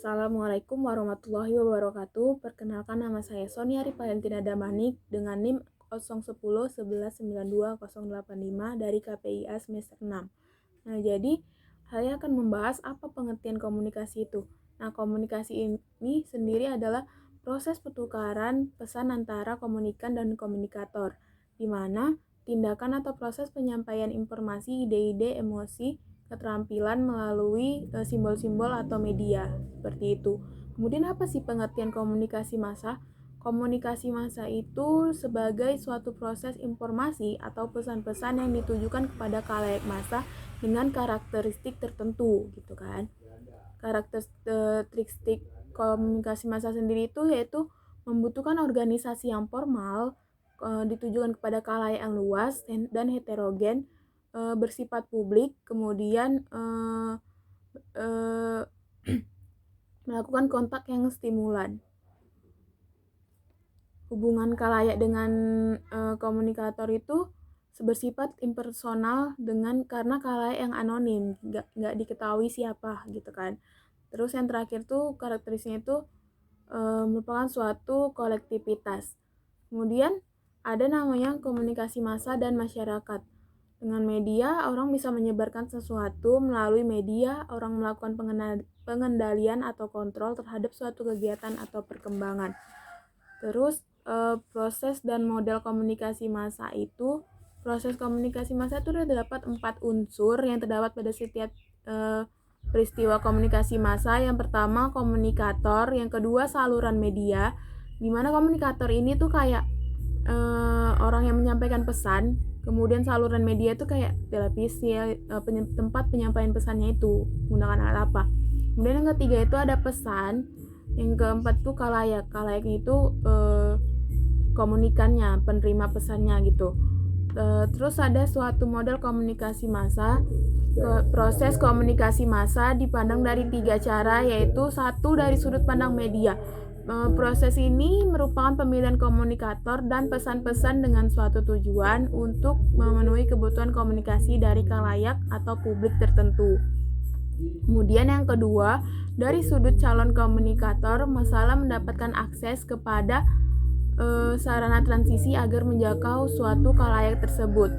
Assalamualaikum warahmatullahi wabarakatuh. Perkenalkan, nama saya Sonia Ripalentina Damanik dengan NIM 01011920085 dari KPIA semester 6. Nah, jadi saya akan membahas apa pengertian komunikasi itu. Nah, komunikasi ini sendiri adalah proses pertukaran pesan antara komunikan dan komunikator, di mana tindakan atau proses penyampaian informasi, ide-ide, emosi, keterampilan melalui simbol-simbol atau media, seperti itu. Kemudian apa sih pengertian komunikasi massa? Komunikasi massa itu sebagai suatu proses informasi atau pesan-pesan yang ditujukan kepada khalayak massa dengan karakteristik tertentu, gitu kan. Karakteristik komunikasi massa sendiri itu yaitu membutuhkan organisasi yang formal, ditujukan kepada khalayak yang luas dan heterogen, bersifat publik, kemudian melakukan kontak yang stimulan. Hubungan khalayak dengan komunikator itu bersifat impersonal karena khalayak yang anonim, nggak diketahui siapa gitu kan. Terus yang terakhir tuh karakteristiknya itu merupakan suatu kolektivitas. Kemudian ada namanya komunikasi massa dan masyarakat. Dengan media, orang bisa menyebarkan sesuatu. Melalui media, orang melakukan pengendalian atau kontrol terhadap suatu kegiatan atau perkembangan. Terus proses dan model komunikasi massa itu, proses komunikasi massa itu terdapat 4 unsur yang terdapat pada setiap peristiwa komunikasi massa. Yang pertama komunikator, yang kedua saluran media, di mana komunikator ini tuh kayak orang yang menyampaikan pesan. Kemudian saluran media itu kayak televisi, tempat penyampaian pesannya itu menggunakan alat apa. Kemudian yang ketiga itu ada pesan. Yang keempat tuh khalayak itu komunikannya, penerima pesannya gitu. Terus ada suatu model komunikasi massa. Proses komunikasi massa dipandang dari 3 cara, yaitu 1 dari sudut pandang media. Proses ini merupakan pemilihan komunikator dan pesan-pesan dengan suatu tujuan untuk memenuhi kebutuhan komunikasi dari khalayak atau publik tertentu. Kemudian yang kedua, dari sudut calon komunikator, masalah mendapatkan akses kepada sarana transisi agar menjangkau suatu khalayak tersebut.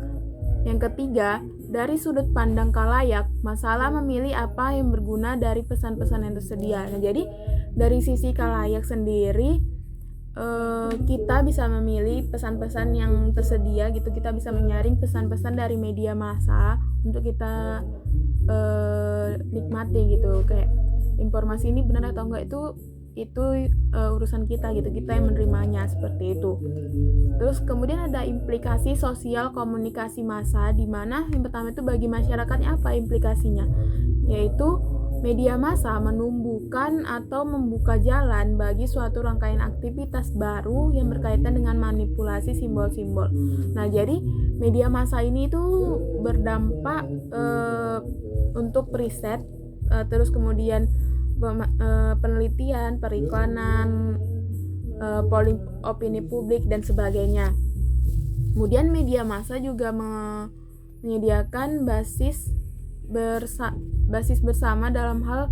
Yang ketiga, dari sudut pandang khalayak, masalah memilih apa yang berguna dari pesan-pesan yang tersedia. Nah, jadi dari sisi khalayak sendiri, kita bisa memilih pesan-pesan yang tersedia gitu. Kita bisa menyaring pesan-pesan dari media massa untuk kita nikmati gitu. Kayak informasi ini benar atau enggak itu urusan kita gitu, kita yang menerimanya, seperti itu. Terus kemudian ada implikasi sosial komunikasi massa, di mana yang pertama itu bagi masyarakatnya apa implikasinya, yaitu media massa menumbuhkan atau membuka jalan bagi suatu rangkaian aktivitas baru yang berkaitan dengan manipulasi simbol-simbol. Nah, jadi media massa ini tuh berdampak untuk riset, terus kemudian penelitian, periklanan, polling opini publik dan sebagainya. Kemudian media massa juga menyediakan basis bersama dalam hal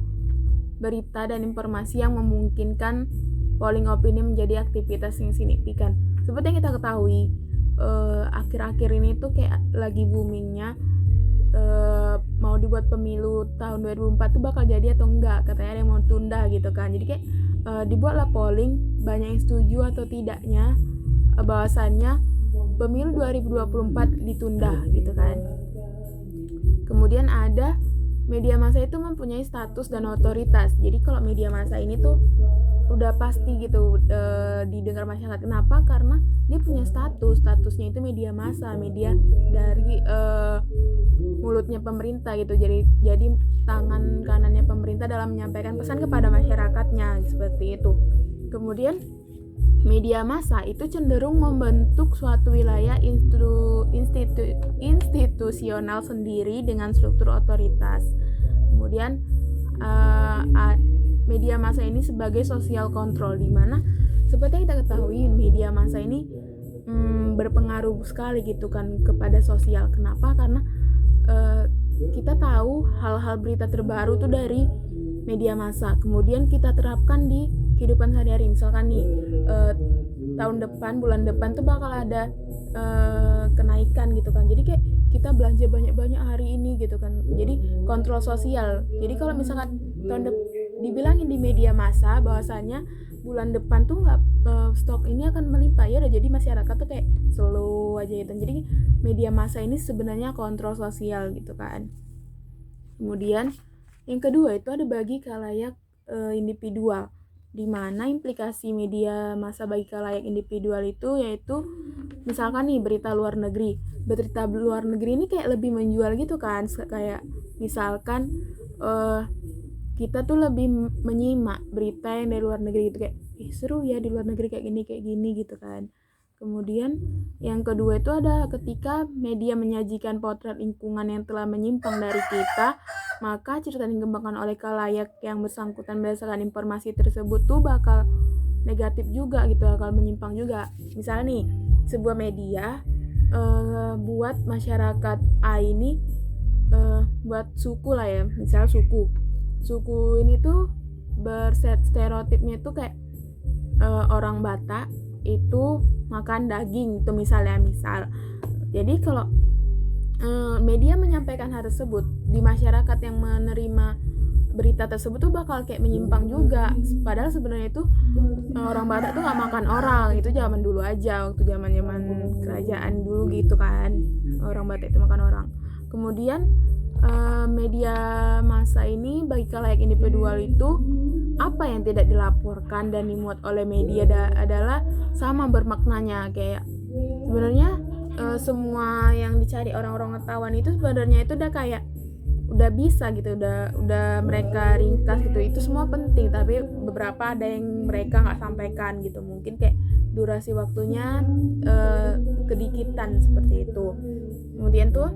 berita dan informasi yang memungkinkan polling opini menjadi aktivitas yang signifikan. Seperti yang kita ketahui, akhir-akhir ini tuh kayak lagi boomingnya mau dibuat pemilu tahun 2004 tuh bakal jadi atau enggak, katanya ada yang mau tunda gitu kan. Jadi kayak dibuatlah polling, banyak yang setuju atau tidaknya bahwasannya pemilu 2024 ditunda gitu kan. Kemudian ada media massa itu mempunyai status dan otoritas. Jadi kalau media massa ini tuh udah pasti gitu didengar masyarakat. Kenapa? Karena dia punya statusnya itu media massa, media dari mulutnya pemerintah gitu. Jadi tangan kanannya pemerintah dalam menyampaikan pesan kepada masyarakatnya, seperti itu. Kemudian media massa itu cenderung membentuk suatu wilayah institusional sendiri dengan struktur otoritas. Kemudian media massa ini sebagai social control, di mana seperti yang kita ketahui media massa ini berpengaruh sekali gitu kan kepada sosial. Kenapa? Karena kita tahu hal-hal berita terbaru tuh dari media massa, kemudian kita terapkan di kehidupan sehari-hari. Misalkan nih bulan depan tuh bakal ada kenaikan gitu kan, jadi kayak kita belanja banyak-banyak hari ini gitu kan, jadi kontrol sosial. Jadi kalau misalkan dibilangin di media massa bahwasanya bulan depan tuh nggak stok ini akan melimpah, ya udah, jadi masyarakat tuh kayak slow aja gitu. Jadi media massa ini sebenarnya kontrol sosial gitu kan. Kemudian yang kedua itu ada bagi khalayak individual, di mana implikasi media massa bagi khalayak individual itu yaitu misalkan nih berita luar negeri ini kayak lebih menjual gitu kan, kayak misalkan kita tuh lebih menyimak berita yang dari luar negeri gitu, kayak seru ya di luar negeri kayak gini gitu kan. Kemudian yang kedua itu ada ketika media menyajikan potret lingkungan yang telah menyimpang dari kita, maka cerita yang dikembangkan oleh khalayak yang bersangkutan berdasarkan informasi tersebut tuh bakal negatif juga gitu, bakal menyimpang juga. Misalnya nih, sebuah media buat masyarakat A ini buat suku lah ya, misal suku ini tuh stereotipnya tuh kayak orang Batak itu makan daging itu misal. Jadi kalau media menyampaikan hal tersebut, di masyarakat yang menerima berita tersebut tuh bakal kayak menyimpang juga, padahal sebenarnya itu orang Batak tuh nggak makan orang. Itu zaman dulu aja, waktu zaman kerajaan dulu gitu kan, orang Batak itu makan orang. Kemudian media massa ini bagi khalayak individual itu apa yang tidak dilaporkan dan dimuat oleh media adalah sama bermaknanya, kayak sebenarnya semua yang dicari orang-orang wartawan itu sebenarnya itu udah bisa gitu, udah mereka ringkas gitu, itu semua penting, tapi beberapa ada yang mereka nggak sampaikan gitu, mungkin kayak durasi waktunya kedikitan seperti itu. Kemudian tuh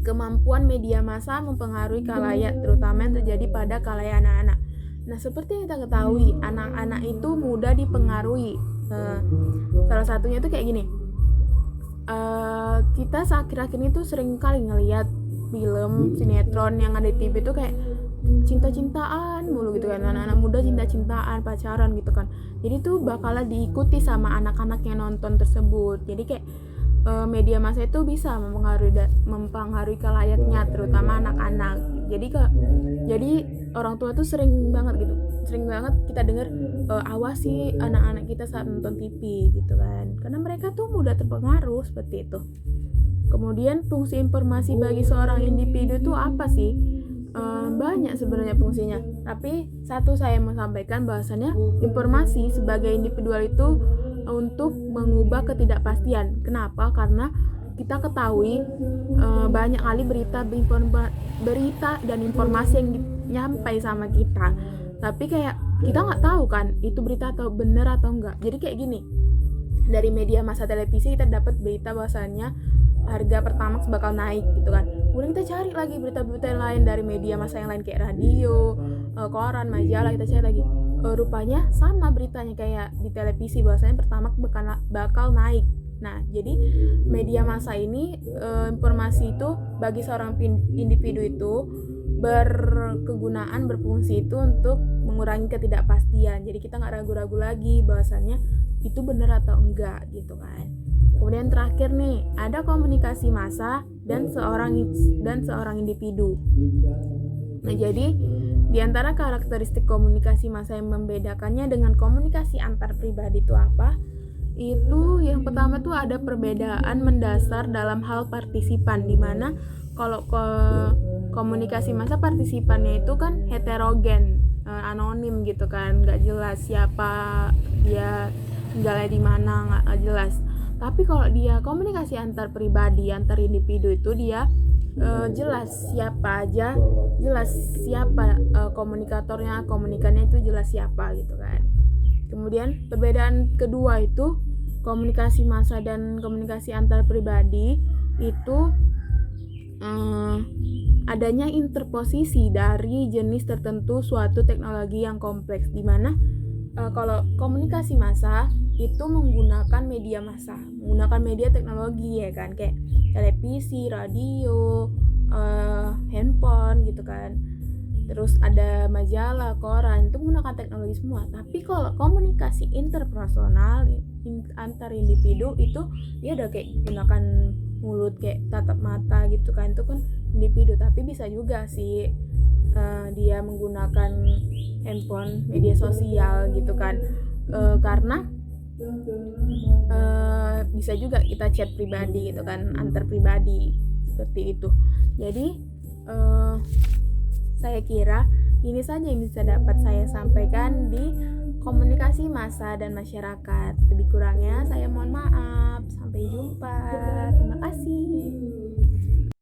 kemampuan media massa mempengaruhi khalayak, terutama yang terjadi pada khalayak anak-anak. Nah, seperti yang kita ketahui, anak-anak itu mudah dipengaruhi. Salah satunya itu kayak gini. Kita akhir-akhir ini tuh sering kali ngelihat film, sinetron yang ada di TV itu kayak cinta-cintaan mulu gitu kan, anak-anak muda cinta-cintaan, pacaran gitu kan. Jadi tuh bakalan diikuti sama anak-anak yang nonton tersebut. Jadi kayak media massa itu bisa mempengaruhi khalayaknya, terutama anak-anak. Jadi orang tua tuh sering banget kita dengar awasi anak-anak kita saat nonton TV gitu kan, karena mereka tuh mudah terpengaruh seperti itu. Kemudian fungsi informasi bagi seorang individu itu apa sih? Banyak sebenarnya fungsinya, tapi satu saya mau sampaikan bahwasannya informasi sebagai individual itu untuk mengubah ketidakpastian. Kenapa? Karena kita ketahui banyak kali berita dan informasi yang nyampai sama kita, tapi kayak kita nggak tahu kan itu berita atau benar atau enggak. Jadi kayak gini, dari media massa televisi kita dapat berita bahwasannya harga Pertamax bakal naik gitu kan, kemudian kita cari lagi berita-berita yang lain dari media massa yang lain kayak radio, koran, majalah, kita cari lagi, rupanya sama beritanya kayak di televisi bahwasanya Pertamax bakal naik. Nah, jadi media massa ini informasi itu bagi seorang individu itu berfungsi itu untuk mengurangi ketidakpastian. Jadi kita nggak ragu-ragu lagi bahwasannya itu benar atau enggak gitu kan. Kemudian terakhir nih, ada komunikasi massa dan seorang individu. Nah, jadi di antara karakteristik komunikasi massa yang membedakannya dengan komunikasi antar pribadi itu apa? Itu yang pertama tuh ada perbedaan mendasar dalam hal partisipan, di mana kalau komunikasi massa partisipannya itu kan heterogen, anonim gitu kan, nggak jelas siapa dia, tinggalnya di mana, nggak jelas. Tapi kalau dia komunikasi antar pribadi, antar individu itu dia jelas siapa aja, jelas siapa komunikatornya, komunikannya itu jelas siapa gitu kan. Kemudian perbedaan kedua itu komunikasi massa dan komunikasi antar pribadi itu adanya interposisi dari jenis tertentu suatu teknologi yang kompleks, di mana kalau komunikasi massa itu menggunakan media massa, menggunakan media teknologi ya kan, kayak televisi, radio, handphone gitu kan. terus ada majalah, koran, itu menggunakan teknologi semua. Tapi kalau komunikasi interpersonal antar individu itu dia udah kayak gunakan mulut, kayak tatap mata gitu kan, itu kan individu. Tapi bisa juga sih dia menggunakan handphone, media sosial gitu kan, karena bisa juga kita chat pribadi gitu kan, antar pribadi seperti itu. Jadi saya kira ini saja yang bisa dapat saya sampaikan di komunikasi massa dan masyarakat. Lebih kurangnya saya mohon maaf. Sampai jumpa. Terima kasih.